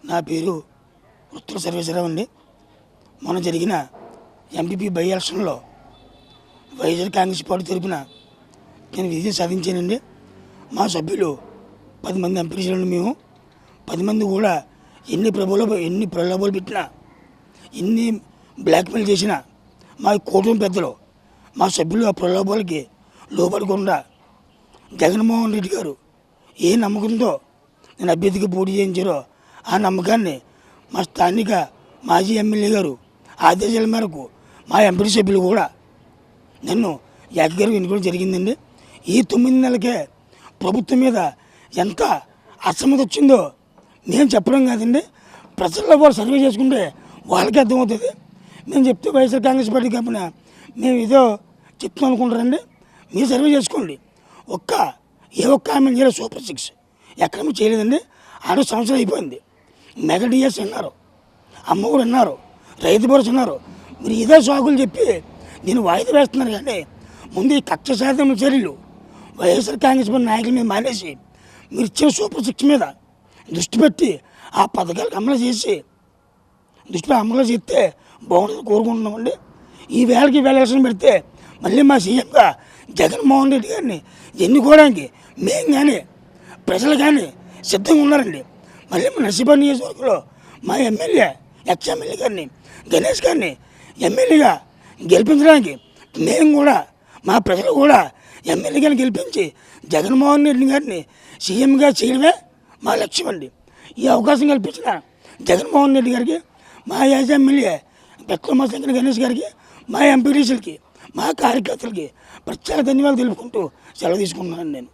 నా పేరు ఉత్తర సర్వేశ్వరరావు అండి. మొన్న జరిగిన ఎంపీపీ బై ఎలక్షన్లో వైఎస్ఆర్ కాంగ్రెస్ పార్టీ తరపున నేను విజయం సాధించానండి. మా సభ్యులు 10 మంది ఎంపీసీలను మేము 10 మంది కూడా ఎన్ని ప్రలోభాలు పెట్టినా ఎన్ని బ్లాక్మెయిల్ చేసినా మా కూటమి పెద్దలు మా సభ్యులు ఆ ప్రలోభాలకి లోపడకుండా జగన్మోహన్ రెడ్డి గారు ఏ నమ్మకంతో నేను అభ్యర్థిగా పోటీ చేయించారో ఆ నమ్మకాన్ని మా స్థానిక మాజీ ఎమ్మెల్యే గారు ఆదేశాల మేరకు మా ఎంపీ సభ్యులు కూడా నన్ను ఏకగ్రీవంగా ఎన్నుకోవడం జరిగిందండి. ఈ 9 నెలలకే ప్రభుత్వం మీద ఎంత అసమ్మతి వచ్చిందో నేను చెప్పడం కాదండి, ప్రజల్లో కూడా సర్వే చేసుకుంటే వాళ్ళకి అర్థమవుతుంది. మేము చెప్తే వైఎస్ఆర్ కాంగ్రెస్ పార్టీ కాకుండా మేము ఏదో చెప్తాం అనుకుంటారండి. మీరు సర్వే చేసుకోండి. ఏ ఒక్క ఆమె చేయలేదు. సూపర్ 6 ఎక్కడ మీరు చేయలేదండి. 6 సంవత్సరాలు అయిపోయింది. మెగా డిఎస్ అన్నారు, అమ్మఒడి అన్నారు, రైతు భరోసా అన్నారు. మీరు ఇదే సాకులు చెప్పి నేను వాయిదా వేస్తున్నారు. కానీ ముందు ఈ కక్ష సాధన చర్యలు వైఎస్ఆర్ కాంగ్రెస్ పార్టీ నాయకుల మీద మానేసి మీరు ఇచ్చిన సూపర్ 6 మీద దృష్టి పెట్టి ఆ పథకాలకు అమలు చేస్తే బాగుంటుంది కోరుకుంటున్నామండి. ఈ వేళకి ఎలక్షన్ పెడితే మళ్ళీ మా సీఎంగా జగన్మోహన్ రెడ్డి గారిని ఎన్నుకోవడానికి మేము కానీ ప్రజలు కానీ సిద్ధంగా ఉన్నారండి. మళ్ళీ మా నర్సీపట్నం నియోజకవర్గంలో మా ఎమ్మెల్యే ఎమ్మెల్యే గారిని గణేష్ గారిని ఎమ్మెల్యేగా గెలిపించడానికి మేము కూడా మా ప్రజలు కూడా ఎమ్మెల్యే గారిని గెలిపించి జగన్మోహన్ రెడ్డి గారిని సీఎంగా చేయడమే మా లక్ష్యం అండి. ఈ అవకాశం కల్పించిన జగన్మోహన్ రెడ్డి గారికి, మా ఎమ్మెల్యే పెక్కలమ్మ శంకర గణేష్ గారికి, మా ఎంపీటీసీలకి, మా కార్యకర్తలకి ప్రత్యేక ధన్యవాదాలు తెలుపుకుంటూ సెలవు తీసుకున్నాను నేను.